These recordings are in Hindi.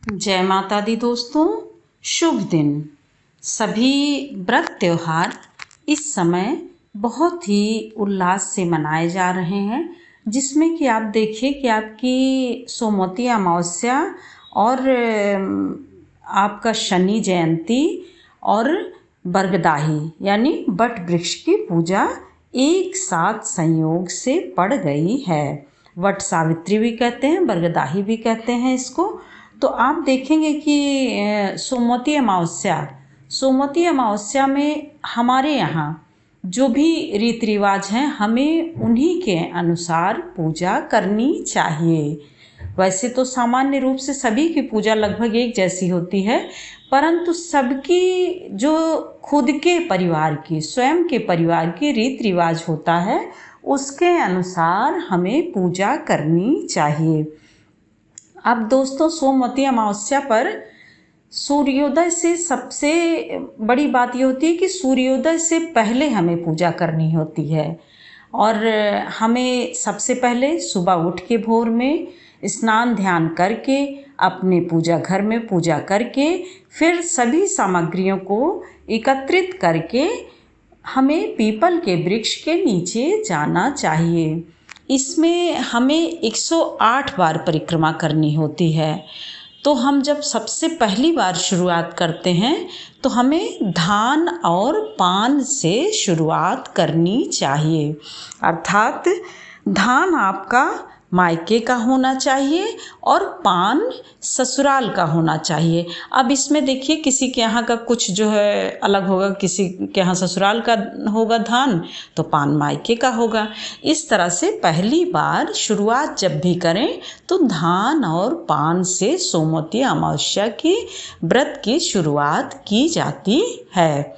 जय माता दी दोस्तों, शुभ दिन। सभी व्रत त्योहार इस समय बहुत ही उल्लास से मनाए जा रहे हैं, जिसमें कि आप देखिए कि आपकी सोमवती अमावस्या और आपका शनि जयंती और बरगदाही यानी बट वृक्ष की पूजा एक साथ संयोग से पड़ गई है। वट सावित्री भी कहते हैं, बरगदाही भी कहते हैं इसको। तो आप देखेंगे कि सोमवती अमावस्या में हमारे यहाँ जो भी रीति रिवाज हैं, हमें उन्हीं के अनुसार पूजा करनी चाहिए। वैसे तो सामान्य रूप से सभी की पूजा लगभग एक जैसी होती है, परंतु सबकी जो खुद के परिवार की, स्वयं के परिवार की रीति रिवाज होता है, उसके अनुसार हमें पूजा करनी चाहिए। अब दोस्तों, सोमवती अमावस्या पर सूर्योदय से सबसे बड़ी बात ये होती है कि सूर्योदय से पहले हमें पूजा करनी होती है और हमें सबसे पहले सुबह उठ के भोर में स्नान ध्यान करके अपने पूजा घर में पूजा करके फिर सभी सामग्रियों को एकत्रित करके हमें पीपल के वृक्ष के नीचे जाना चाहिए। इसमें हमें 108 बार परिक्रमा करनी होती है। तो हम जब सबसे पहली बार शुरुआत करते हैं तो हमें धान और पान से शुरुआत करनी चाहिए। अर्थात धान आपका मायके का होना चाहिए और पान ससुराल का होना चाहिए। अब इसमें देखिए, किसी के यहाँ का कुछ जो है अलग होगा, किसी के यहाँ ससुराल का होगा धान तो पान मायके का होगा। इस तरह से पहली बार शुरुआत जब भी करें तो धान और पान से सोमवती अमावस्या की व्रत की शुरुआत की जाती है।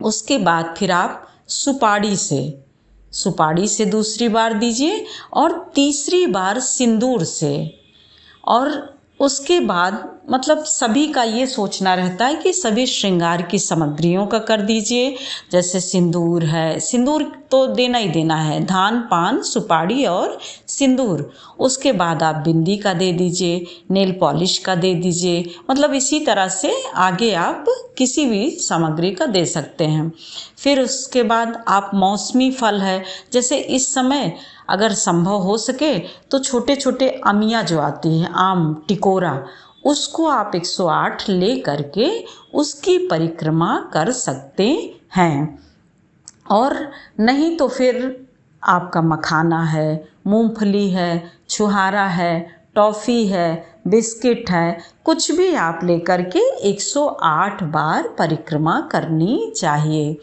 उसके बाद फिर आप सुपारी से दूसरी बार दीजिए और तीसरी बार सिंदूर से। और उसके बाद मतलब सभी का ये सोचना रहता है कि सभी श्रृंगार की सामग्रियों का कर दीजिए। जैसे सिंदूर है, सिंदूर तो देना ही देना है, धान पान सुपारी और सिंदूर। उसके बाद आप बिंदी का दे दीजिए, नेल पॉलिश का दे दीजिए। मतलब इसी तरह से आगे आप किसी भी सामग्री का दे सकते हैं। फिर उसके बाद आप मौसमी फल है, जैसे इस समय अगर संभव हो सके तो छोटे छोटे अमिया जो आती है, आम टिकोरा, उसको आप 108 ले करके उसकी परिक्रमा कर सकते हैं। और नहीं तो फिर आपका मखाना है, मूंगफली है, छुहारा है, टॉफ़ी है, बिस्किट है, कुछ भी आप लेकर के 108 बार परिक्रमा करनी चाहिए।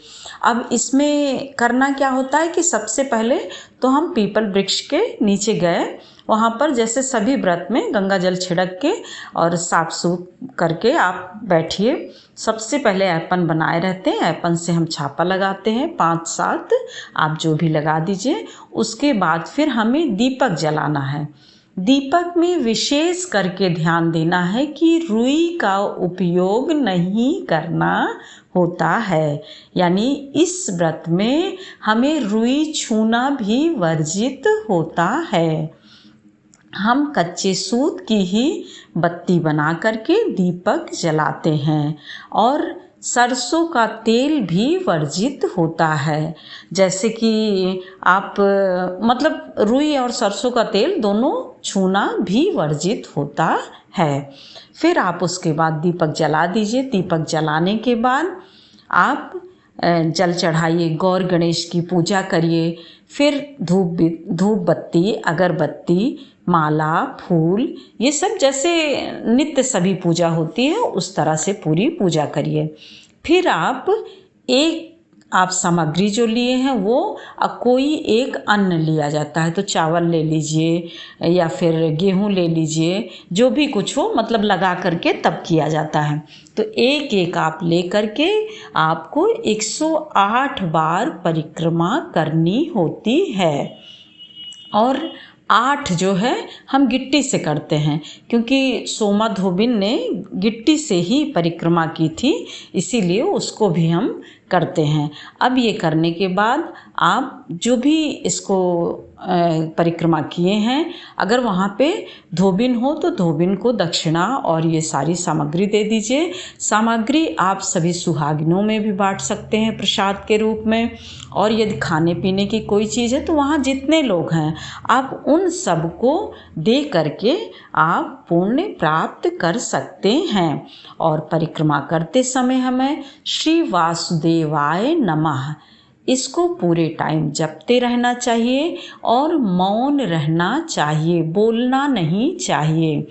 अब इसमें करना क्या होता है कि सबसे पहले तो हम पीपल वृक्ष के नीचे गए, वहाँ पर जैसे सभी व्रत में गंगा जल छिड़क के और साफ सूफ करके आप बैठिए। सबसे पहले ऐपन बनाए रहते हैं, ऐपन से हम छापा लगाते हैं 5-7, आप जो भी लगा दीजिए। उसके बाद फिर हमें दीपक जलाना है। दीपक में विशेष करके ध्यान देना है कि रुई का उपयोग नहीं करना होता है, यानी इस व्रत में हमें रुई छूना भी वर्जित होता है। हम कच्चे सूत की ही बत्ती बना करके दीपक जलाते हैं और सरसों का तेल भी वर्जित होता है। जैसे कि आप मतलब रुई और सरसों का तेल दोनों छूना भी वर्जित होता है। फिर आप उसके बाद दीपक जला दीजिए। दीपक जलाने के बाद आप जल चढ़ाइए, गौर गणेश की पूजा करिए। फिर धूप बत्ती, अगरबत्ती, माला, फूल, ये सब जैसे नित्य सभी पूजा होती है उस तरह से पूरी पूजा करिए। फिर आप सामग्री जो लिए हैं वो कोई एक अन्न लिया जाता है, तो चावल ले लीजिए या फिर गेहूं ले लीजिए, जो भी कुछ हो मतलब लगा करके तब किया जाता है। तो एक एक आप ले करके आपको 108 बार परिक्रमा करनी होती है। और 8 जो है हम गिट्टी से करते हैं, क्योंकि सोमा धोबिन ने गिट्टी से ही परिक्रमा की थी, इसीलिए उसको भी हम करते हैं। अब ये करने के बाद आप जो भी इसको परिक्रमा किए हैं। अगर वहाँ पे धोबिन हो तो धोबिन को दक्षिणा और ये सारी सामग्री दे दीजिए। सामग्री आप सभी सुहागिनों में भी बांट सकते हैं प्रसाद के रूप में। और यदि खाने पीने की कोई चीज़ है तो वहाँ जितने लोग हैं आप उन सब को दे करके आप पुण्य प्राप्त कर सकते हैं। और परिक्रमा करते समय हमें श्री वासुदेवाय नमः इसको पूरे टाइम जपते रहना चाहिए और मौन रहना चाहिए, बोलना नहीं चाहिए।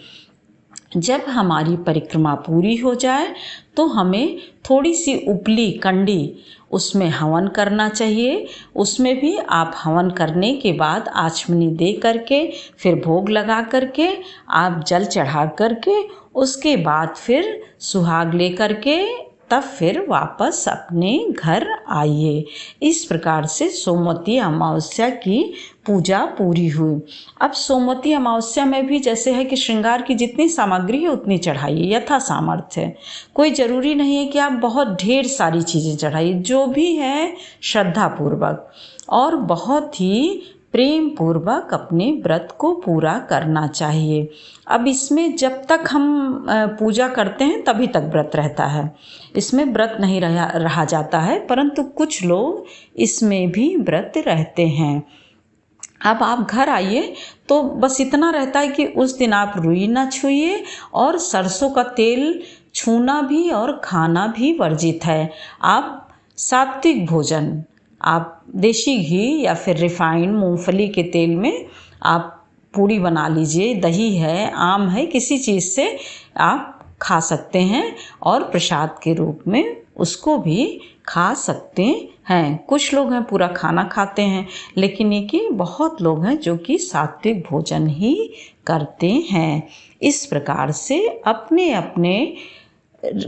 जब हमारी परिक्रमा पूरी हो जाए तो हमें थोड़ी सी उपली कंडी उसमें हवन करना चाहिए। उसमें भी आप हवन करने के बाद आचमनी दे करके फिर भोग लगा करके आप जल चढ़ा करके उसके बाद फिर सुहाग ले करके तब फिर वापस अपने घर आइए। इस प्रकार से सोमवती अमावस्या की पूजा पूरी हुई। अब सोमवती अमावस्या में भी जैसे है कि श्रृंगार की जितनी सामग्री है उतनी चढ़ाइए यथा सामर्थ्य। कोई ज़रूरी नहीं है कि आप बहुत ढेर सारी चीज़ें चढ़ाइए, जो भी है श्रद्धापूर्वक और बहुत ही प्रेम पूर्वक अपने व्रत को पूरा करना चाहिए। अब इसमें जब तक हम पूजा करते हैं तभी तक व्रत रहता है, इसमें व्रत नहीं रहा जाता है, परंतु कुछ लोग इसमें भी व्रत रहते हैं। अब आप घर आइए तो बस इतना रहता है कि उस दिन आप रुई ना छूइए और सरसों का तेल छूना भी और खाना भी वर्जित है। आप सात्विक भोजन, आप देसी घी या फिर रिफाइंड मूंगफली के तेल में आप पूड़ी बना लीजिए, दही है, आम है, किसी चीज़ से आप खा सकते हैं और प्रसाद के रूप में उसको भी खा सकते हैं। कुछ लोग हैं पूरा खाना खाते हैं, लेकिन ये कि बहुत लोग हैं जो कि सात्विक भोजन ही करते हैं। इस प्रकार से अपने अपने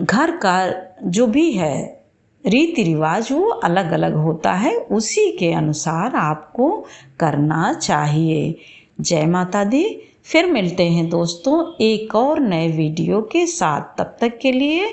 घर का जो भी है रीति रिवाज वो अलग अलग होता है, उसी के अनुसार आपको करना चाहिए। जय माता दी। फिर मिलते हैं दोस्तों एक और नए वीडियो के साथ, तब तक के लिए